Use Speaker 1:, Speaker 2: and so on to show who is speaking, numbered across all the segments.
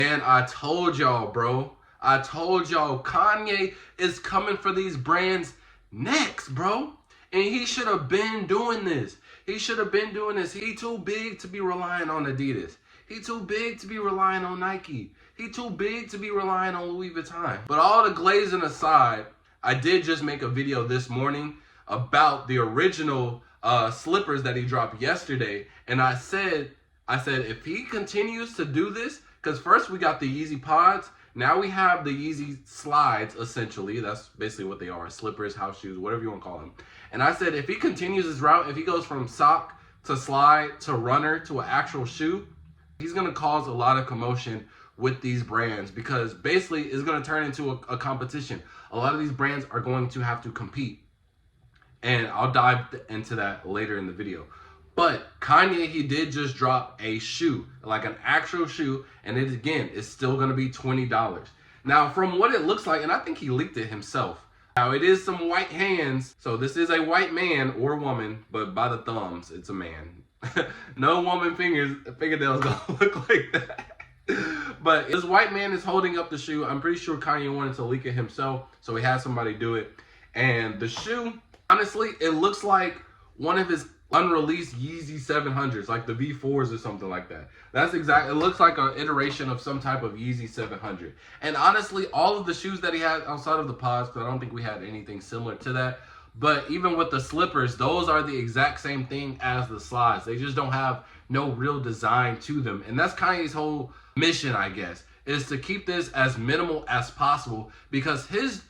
Speaker 1: And I told y'all, bro. I told y'all Kanye is coming for these brands next, bro. And he should have been doing this. He should have been doing this. He too big to be relying on Adidas. He too big to be relying on Nike. He too big to be relying on Louis Vuitton. But all the glazing aside, I did just make a video this morning about the original slippers that he dropped yesterday. And I said if he continues to do this, because first we got the Yeezy pods, now we have the Yeezy slides, essentially. That's basically what they are, slippers, house shoes, whatever you want to call them. And I said if he continues his route, if he goes from sock to slide to runner to an actual shoe, he's going to cause a lot of commotion with these brands, because basically it's going to turn into a competition. A lot of these brands are going to have to compete. And I'll dive into that later in the video. But Kanye, he did just drop a shoe, like an actual shoe, and it again is still gonna be $20. Now, from what it looks like, and I think he leaked it himself. Now, it is some white hands, so this is a white man or woman, but by the thumbs, it's a man. No woman fingernails gonna look like that. But this white man is holding up the shoe. I'm pretty sure Kanye wanted to leak it himself, so he had somebody do it. And the shoe, honestly, it looks like one of his unreleased Yeezy 700s, like the V4s or something like that. That's exactly, it looks like an iteration of some type of Yeezy 700. And honestly, all of the shoes that he had outside of the pods, because I don't think we had anything similar to that, but even with the slippers, those are the exact same thing as the slides. They just don't have no real design to them. And that's Kanye's whole mission, I guess, is to keep this as minimal as possible, because his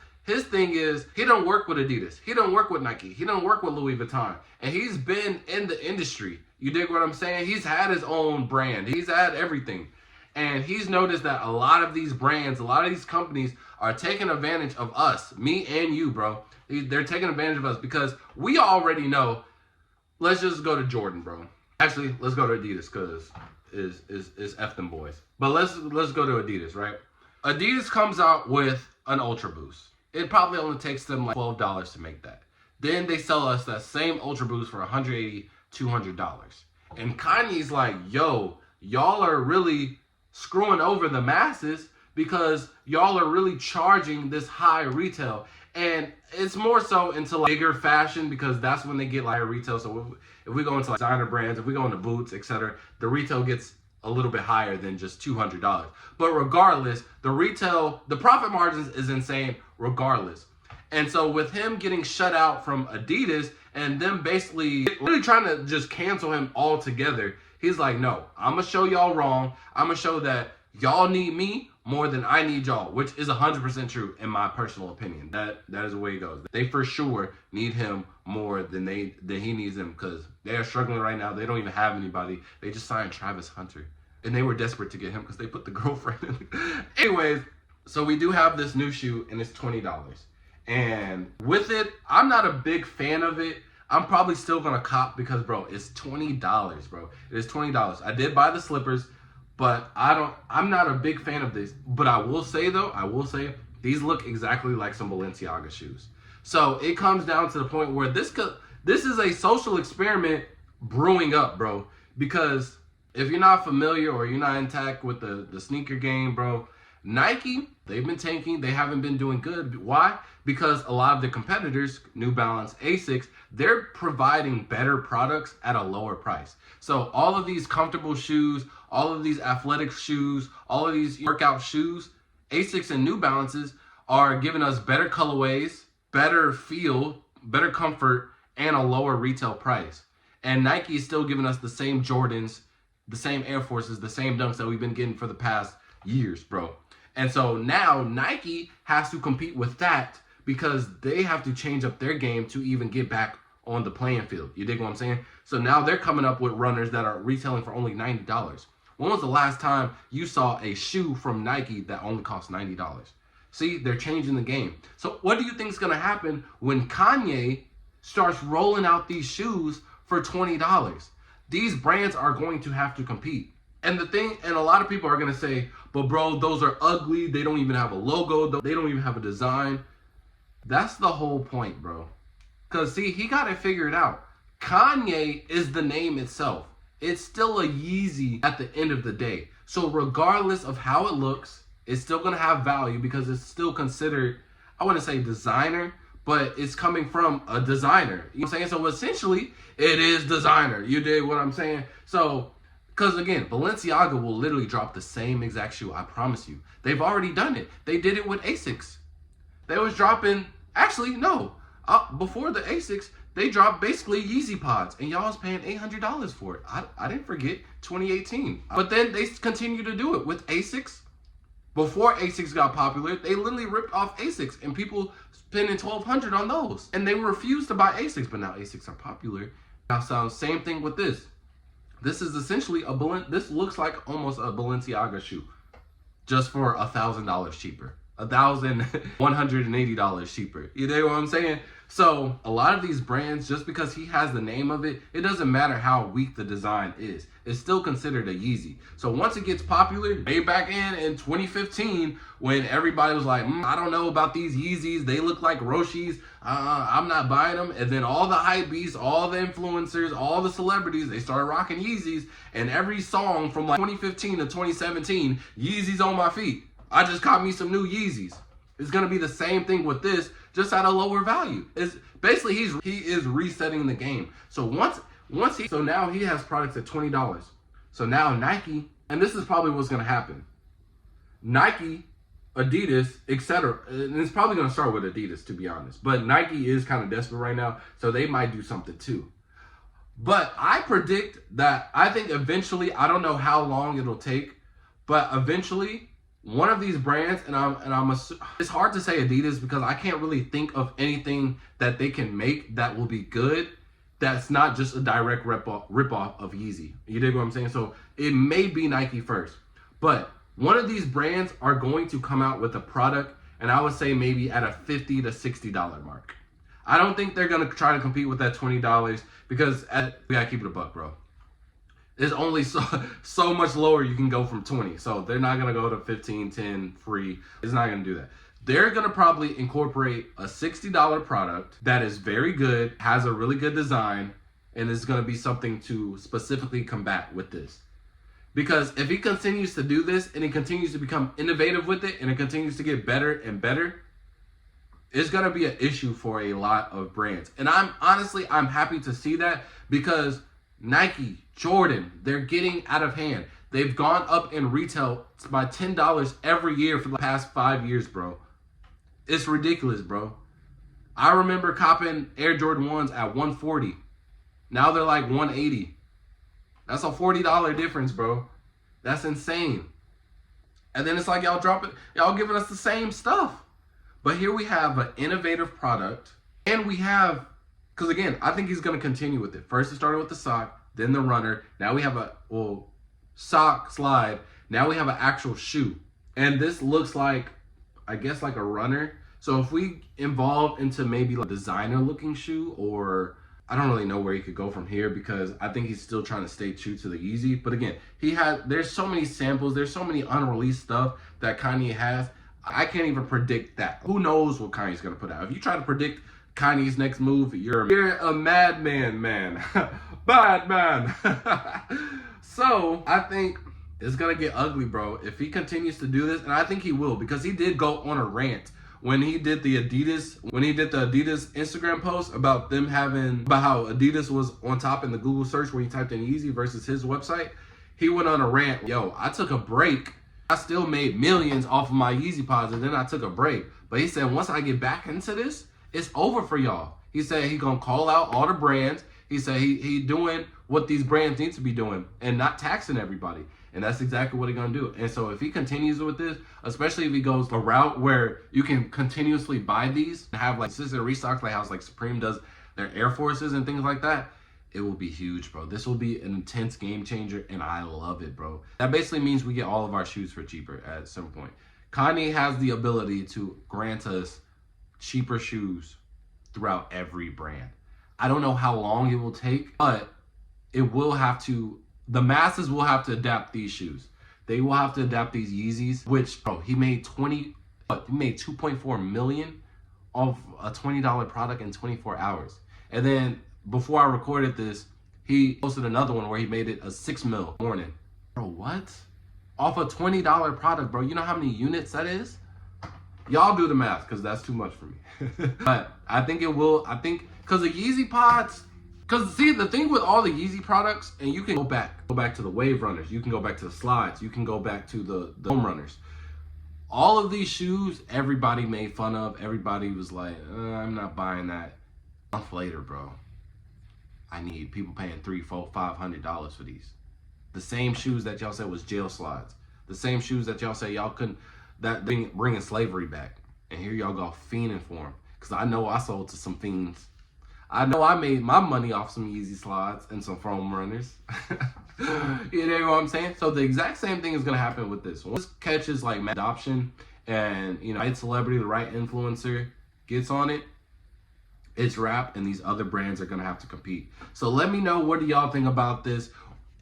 Speaker 1: thing is, he don't work with Adidas. He don't work with Nike. He don't work with Louis Vuitton. And he's been in the industry. You dig what I'm saying? He's had his own brand. He's had everything. And he's noticed that a lot of these brands, a lot of these companies are taking advantage of us, me and you, bro. They're taking advantage of us because we already know. Let's just go to Jordan, bro. Actually, let's go to Adidas, because is F them boys. But let's go to Adidas, right? Adidas comes out with an Ultra Boost. It probably only takes them like $12 to make that. Then they sell us that same Ultra Boost for $180, $200. And Kanye's like, yo, y'all are really screwing over the masses because y'all are really charging this high retail. And it's more so into like bigger fashion, because that's when they get like retail. So if we go into like designer brands, if we go into boots, etc., the retail gets a little bit higher than just $200. But regardless, the profit margins is insane regardless. And so with him getting shut out from Adidas and them basically really trying to just cancel him altogether, he's like, no, I'm going to show y'all wrong. I'm going to show that y'all need me more than I need y'all, which is 100% true in my personal opinion. That is the way it goes. They for sure need him more than he needs them, because they are struggling right now. They don't even have anybody. They just signed Travis Hunter, and they were desperate to get him because they put the girlfriend in. Anyways, so we do have this new shoe, and it's $20. And with it, I'm not a big fan of it. I'm probably still gonna cop because, bro, it's $20, bro. It is $20. I did buy the slippers, but I'm not a big fan of this. But I will say these look exactly like some Balenciaga shoes. So it comes down to the point where this is a social experiment brewing up, bro. Because if you're not familiar or you're not intact with the sneaker game, bro, Nike, they've been tanking. They haven't been doing good. Why? Because a lot of the competitors, New Balance, Asics, they're providing better products at a lower price. So all of these comfortable shoes, all of these athletic shoes, all of these workout shoes, Asics and New Balances are giving us better colorways, better feel, better comfort, and a lower retail price. And Nike is still giving us the same Jordans, the same Air Forces, the same Dunks that we've been getting for the past years, bro. And so now Nike has to compete with that because they have to change up their game to even get back on the playing field. You dig what I'm saying? So now they're coming up with runners that are retailing for only $90. When was the last time you saw a shoe from Nike that only cost $90? See, they're changing the game. So what do you think is going to happen when Kanye starts rolling out these shoes for $20? These brands are going to have to compete. And a lot of people are going to say, but bro, those are ugly. They don't even have a logo. They don't even have a design. That's the whole point, bro. Because see, he got it figured out. Kanye is the name itself. It's still a Yeezy at the end of the day. So regardless of how it looks, it's still gonna have value because it's still considered, I wouldn't say designer, but it's coming from a designer. You know what I'm saying? So essentially, it is designer. You dig what I'm saying? So, because again, Balenciaga will literally drop the same exact shoe. I promise you. They've already done it. They did it with Asics. They was dropping, actually, no. Before the Asics, they dropped basically Yeezy pods, and y'all was paying $800 for it. I didn't forget 2018. But then they continue to do it with Asics. Before Asics got popular, they literally ripped off Asics, and people spending $1,200 on those. And they refused to buy Asics, but now Asics are popular. Now, so same thing with this. This is essentially this looks like almost a Balenciaga shoe, just for $1,000 cheaper. $1,180 cheaper. You know what I'm saying? So a lot of these brands, just because he has the name of it, it doesn't matter how weak the design is. It's still considered a Yeezy. So once it gets popular, way back in 2015, when everybody was like, I don't know about these Yeezys. They look like Roshis. I'm not buying them. And then all the hype beasts, all the influencers, all the celebrities, they started rocking Yeezys. And every song from like 2015 to 2017, Yeezys on my feet. I just caught me some new Yeezys. It's gonna be the same thing with this, just at a lower value. It's basically he is resetting the game. So so now he has products at $20. So now Nike, and this is probably what's gonna happen. Nike, Adidas, etc. And it's probably gonna start with Adidas, to be honest. But Nike is kind of desperate right now, so they might do something too. But I predict that I think eventually, I don't know how long it'll take, but eventually one of these brands, it's hard to say Adidas because I can't really think of anything that they can make that will be good that's not just a direct rip-off of Yeezy. You dig what I'm saying? So it may be Nike first, but one of these brands are going to come out with a product, and I would say maybe at a $50 to $60 mark. I don't think they're going to try to compete with that $20 because we got to keep it a buck, bro. There's only so much lower you can go from 20. So they're not going to go to 15, 10, free. It's not going to do that. They're going to probably incorporate a $60 product that is very good, has a really good design, and is going to be something to specifically combat with this. Because if he continues to do this and he continues to become innovative with it and it continues to get better and better, it's going to be an issue for a lot of brands. And I'm happy to see that because Nike, Jordan, they're getting out of hand. They've gone up in retail by $10 every year for the past 5 years, bro. It's ridiculous, bro. I remember copping Air Jordan 1s at $140. Now they're like $180. That's a $40 difference, bro. That's insane. And then it's like y'all giving us the same stuff. But here we have an innovative product, and we have, because again, I think he's going to continue with it. First it started with the sock, then the runner. Now we have sock, slide. Now we have an actual shoe. And this looks like, I guess, like a runner. So if we evolve into maybe like a designer looking shoe, or I don't really know where he could go from here because I think he's still trying to stay true to the Yeezy. But again, there's so many samples, there's so many unreleased stuff that Kanye has. I can't even predict that. Who knows what Kanye's gonna put out? If you try to predict Kanye's next move, you're a madman, man. Bad man. So I think it's gonna get ugly, bro, if he continues to do this, and I think he will, because he did go on a rant when he did the Adidas Instagram post about how Adidas was on top in the Google search when he typed in Yeezy versus his website. He went on a rant. Yo, I took a break. I still made millions off of my Yeezy pods, and then I took a break. But he said, once I get back into this, it's over for y'all. He said he gonna call out all the brands. He said he doing what these brands need to be doing and not taxing everybody. And that's exactly what he's gonna do. And so if he continues with this, especially if he goes a route where you can continuously buy these and have like consistent restocks, like how like Supreme does their Air Forces and things like that, it will be huge, bro. This will be an intense game changer, and I love it, bro. That basically means we get all of our shoes for cheaper at some point. Kanye has the ability to grant us cheaper shoes throughout every brand. I don't know how long it will take, but it will have to, the masses will have to adapt these shoes. They will have to adapt these Yeezys, which, bro, he made 2.4 million off a $20 product in 24 hours. And then before I recorded this, he posted another one where he made it a 6 mil morning. Bro, what? off a $20 product, bro. You know how many units that is? Y'all do the math, because that's too much for me. But I think it will. I think because the Yeezy pods. Because see, the thing with all the Yeezy products, and you can go back to the Wave Runners, you can go back to the Slides, you can go back to the Home Runners. All of these shoes, everybody made fun of. Everybody was like, I'm not buying that. A month later, bro, I need people paying $300, $400, $500 for these. The same shoes that y'all said was jail slides. The same shoes that y'all say y'all couldn't, that bringing slavery back. And here y'all go fiending for them. Because I know I sold to some fiends. I know I made my money off some Yeezy slides and some foam runners. You know what I'm saying? So the exact same thing is going to happen with this. Once this catches like mass adoption and, you know, right celebrity, the right influencer gets on it, it's rap, and these other brands are going to have to compete. So let me know, what do y'all think about this?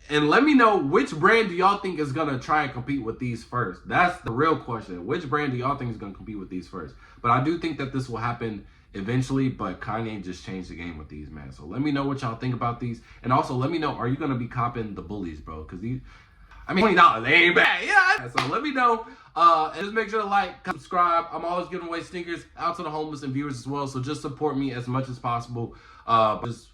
Speaker 1: And let me know, which brand do y'all think is going to try and compete with these first? That's the real question. Which brand do y'all think is going to compete with these first? But I do think that this will happen eventually, but Kanye just changed the game with these, man. So let me know what y'all think about these. And also let me know, are you going to be copping the bullies, bro? Because these, I mean, $20, they ain't bad. Yeah. So let me know. And just make sure to like, subscribe. I'm always giving away sneakers out to the homeless and viewers as well. So just support me as much as possible. Just